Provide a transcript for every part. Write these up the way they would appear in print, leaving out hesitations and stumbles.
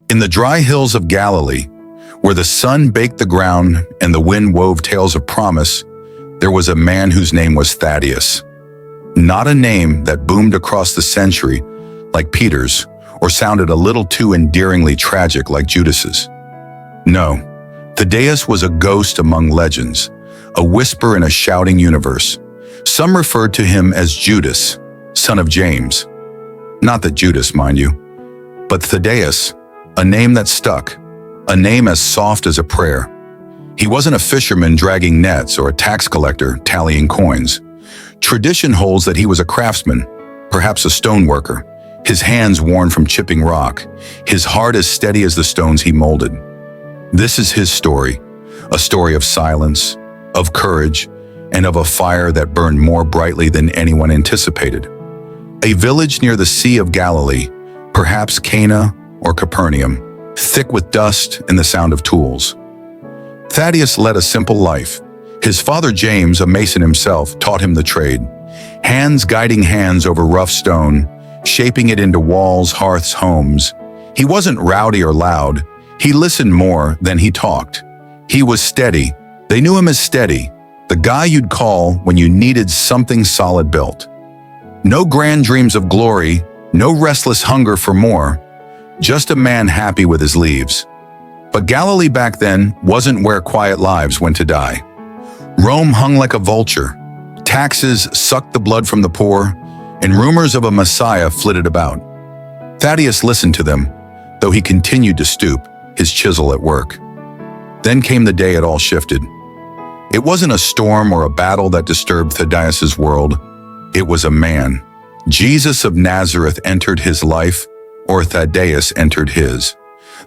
In the dry hills of Galilee, where the sun baked the ground and the wind wove tales of promise, there was a man whose name was Thaddaeus. Not a name that boomed across the century like Peter's or sounded a little too endearingly tragic like Judas's. No, Thaddaeus was a ghost among legends, a whisper in a shouting universe. Some referred to him as Judas, son of James. Not that Judas, mind you, but Thaddaeus, a name that stuck, a name as soft as a prayer. He wasn't a fisherman dragging nets or a tax collector tallying coins. Tradition holds that he was a craftsman, perhaps a stoneworker, his hands worn from chipping rock, his heart as steady as the stones he molded. This is his story, a story of silence, of courage, and of a fire that burned more brightly than anyone anticipated. A village near the Sea of Galilee, perhaps Cana or Capernaum, thick with dust and the sound of tools. Thaddaeus led a simple life. His father James, a mason himself, taught him the trade. Hands guiding hands over rough stone, shaping it into walls, hearths, homes. He wasn't rowdy or loud. He listened more than he talked. He was steady. They knew him as Steady, the guy you'd call when you needed something solid built. No grand dreams of glory, no restless hunger for more, just a man happy with his leaves. But Galilee back then wasn't where quiet lives went to die. Rome hung like a vulture. Taxes sucked the blood from the poor, and rumors of a Messiah flitted about. Thaddaeus listened to them, though he continued to stoop, his chisel at work. Then came the day it all shifted. It wasn't a storm or a battle that disturbed Thaddaeus' world. It was a man. Jesus of Nazareth entered his life, or Thaddaeus entered his.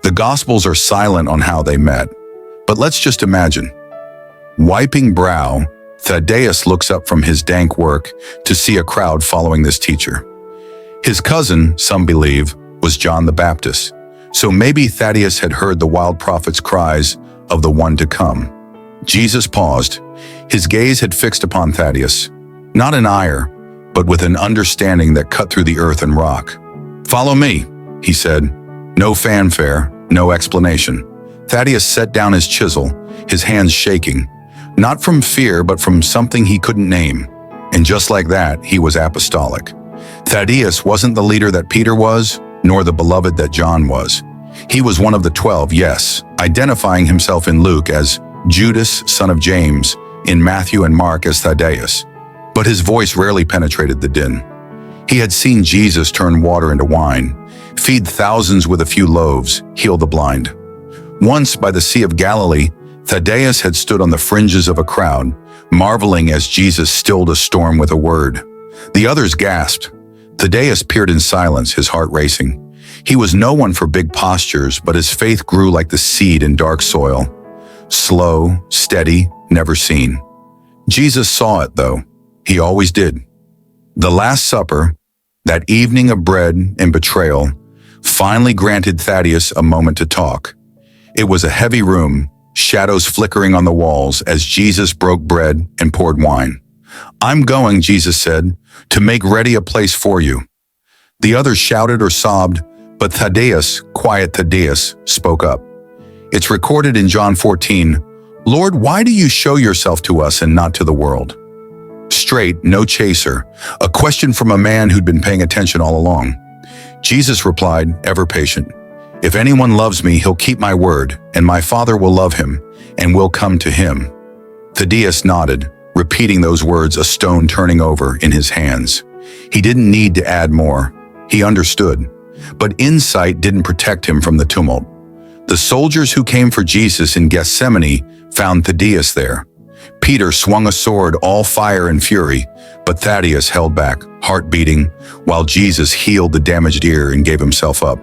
The Gospels are silent on how they met, but let's just imagine. Wiping brow, Thaddaeus looks up from his dank work to see a crowd following this teacher. His cousin, some believe, was John the Baptist, so maybe Thaddaeus had heard the wild prophet's cries of the one to come. Jesus paused. His gaze had fixed upon Thaddaeus, not in ire, but with an understanding that cut through the earth and rock. "Follow me," he said. No fanfare, no explanation. Thaddaeus set down his chisel, his hands shaking, not from fear, but from something he couldn't name. And just like that, he was apostolic. Thaddaeus wasn't the leader that Peter was, nor the beloved that John was. He was one of the 12, yes, identifying himself in Luke as Judas, son of James, in Matthew and Mark as Thaddaeus. But his voice rarely penetrated the din. He had seen Jesus turn water into wine, feed thousands with a few loaves, heal the blind. Once by the Sea of Galilee, Thaddaeus had stood on the fringes of a crowd, marveling as Jesus stilled a storm with a word. The others gasped. Thaddaeus peered in silence, his heart racing. He was no one for big postures, but his faith grew like the seed in dark soil. Slow, steady, never seen. Jesus saw it, though. He always did. The Last Supper, that evening of bread and betrayal, finally granted Thaddaeus a moment to talk. It was a heavy room, shadows flickering on the walls as Jesus broke bread and poured wine. "I'm going," Jesus said, "to make ready a place for you." The others shouted or sobbed, but Thaddaeus, quiet Thaddaeus, spoke up. It's recorded in John 14, "Lord, why do you show yourself to us and not to the world?" Straight, no chaser, a question from a man who'd been paying attention all along. Jesus replied, ever patient, "If anyone loves me, he'll keep my word, and my Father will love him, and will come to him." Thaddaeus nodded, repeating those words, a stone turning over in his hands. He didn't need to add more. He understood. But insight didn't protect him from the tumult. The soldiers who came for Jesus in Gethsemane found Thaddaeus there. Peter swung a sword, all fire and fury, but Thaddaeus held back, heart beating, while Jesus healed the damaged ear and gave himself up.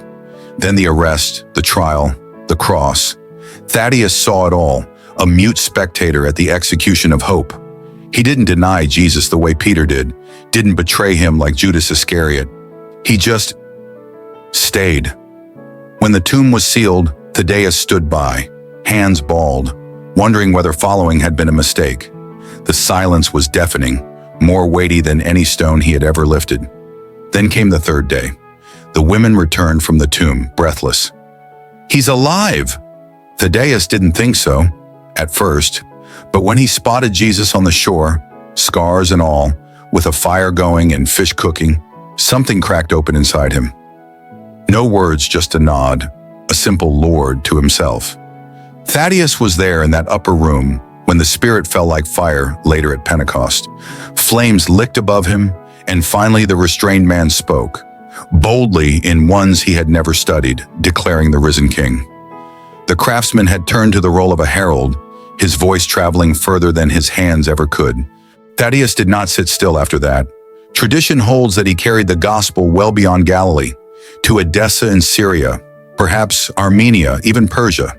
Then the arrest, the trial, the cross. Thaddaeus saw it all, a mute spectator at the execution of hope. He didn't deny Jesus the way Peter did, didn't betray him like Judas Iscariot. He just stayed. When the tomb was sealed, Thaddaeus stood by, hands balled, wondering whether following had been a mistake. The silence was deafening, more weighty than any stone he had ever lifted. Then came the third day. The women returned from the tomb, breathless. He's alive! Thaddeus didn't think so, at first, but when he spotted Jesus on the shore, scars and all, with a fire going and fish cooking, something cracked open inside him. No words, just a nod, a simple Lord to himself. Thaddeus was there in that upper room when the Spirit fell like fire later at Pentecost. Flames licked above him, and finally the restrained man spoke, boldly in ones he had never studied, declaring the risen King. The craftsman had turned to the role of a herald, his voice traveling further than his hands ever could. Thaddeus did not sit still after that. Tradition holds that he carried the gospel well beyond Galilee, to Edessa in Syria, perhaps Armenia, even Persia.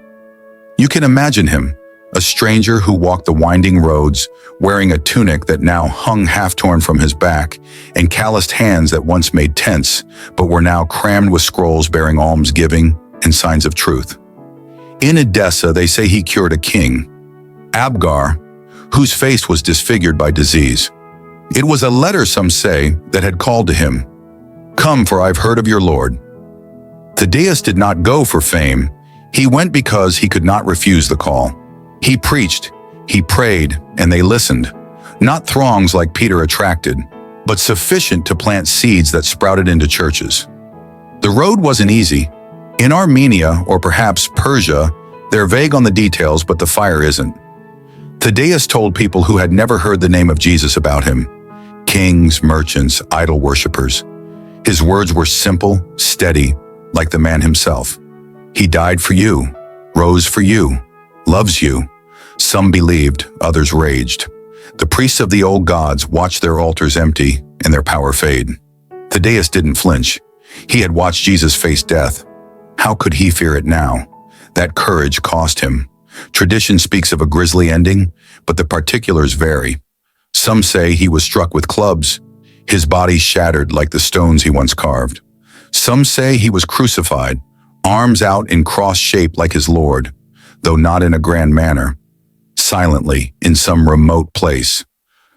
You can imagine him, a stranger who walked the winding roads, wearing a tunic that now hung half-torn from his back, and calloused hands that once made tents, but were now crammed with scrolls bearing almsgiving and signs of truth. In Edessa, they say he cured a king, Abgar, whose face was disfigured by disease. It was a letter, some say, that had called to him, "Come, for I've heard of your Lord." Thaddeus did not go for fame. He went because he could not refuse the call. He preached, he prayed, and they listened. Not throngs like Peter attracted, but sufficient to plant seeds that sprouted into churches. The road wasn't easy. In Armenia, or perhaps Persia, they're vague on the details, but the fire isn't. Thaddeus told people who had never heard the name of Jesus about him, kings, merchants, idol worshippers. His words were simple, steady, like the man himself. He died for you, rose for you, loves you. Some believed, others raged. The priests of the old gods watched their altars empty and their power fade. Thaddeus didn't flinch. He had watched Jesus face death. How could he fear it now? That courage cost him. Tradition speaks of a grisly ending, but the particulars vary. Some say he was struck with clubs, his body shattered like the stones he once carved. Some say he was crucified, arms out in cross shape like his Lord, though not in a grand manner, silently in some remote place.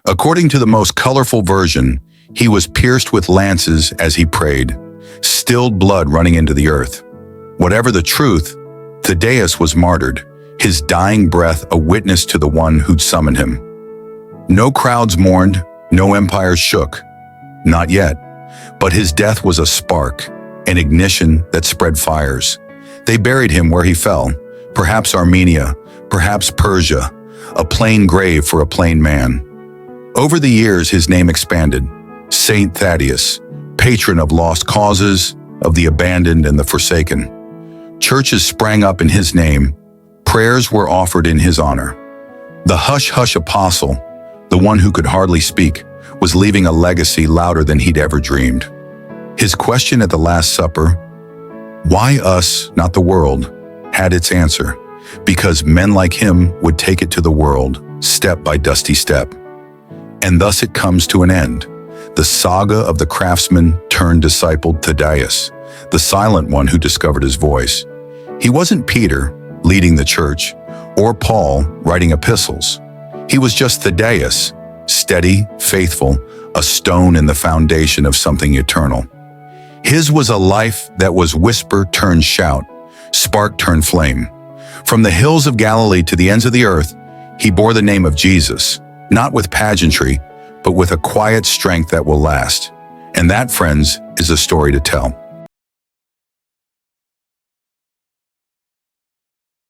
According to the most colorful version, he was pierced with lances as he prayed, stilled blood running into the earth. Whatever the truth, Thaddeus was martyred, his dying breath a witness to the one who'd summoned him. No crowds mourned, no empires shook. Not yet. But his death was a spark, an ignition that spread fires. They buried him where he fell, perhaps Armenia, perhaps Persia, a plain grave for a plain man. Over the years, his name expanded. Saint Thaddeus, patron of lost causes, of the abandoned and the forsaken. Churches sprang up in his name. Prayers were offered in his honor. The hush-hush apostle, the one who could hardly speak, was leaving a legacy louder than he'd ever dreamed. His question at the Last Supper, "Why us, not the world?" had its answer, because men like him would take it to the world, step by dusty step. And thus it comes to an end. The saga of the craftsman turned disciple Thaddeus, the silent one who discovered his voice. He wasn't Peter, leading the church, or Paul, writing epistles. He was just Thaddeus, steady, faithful, a stone in the foundation of something eternal. His was a life that was whisper turned shout, spark turned flame. From the hills of Galilee to the ends of the earth, he bore the name of Jesus, not with pageantry, but with a quiet strength that will last. And that, friends, is a story to tell.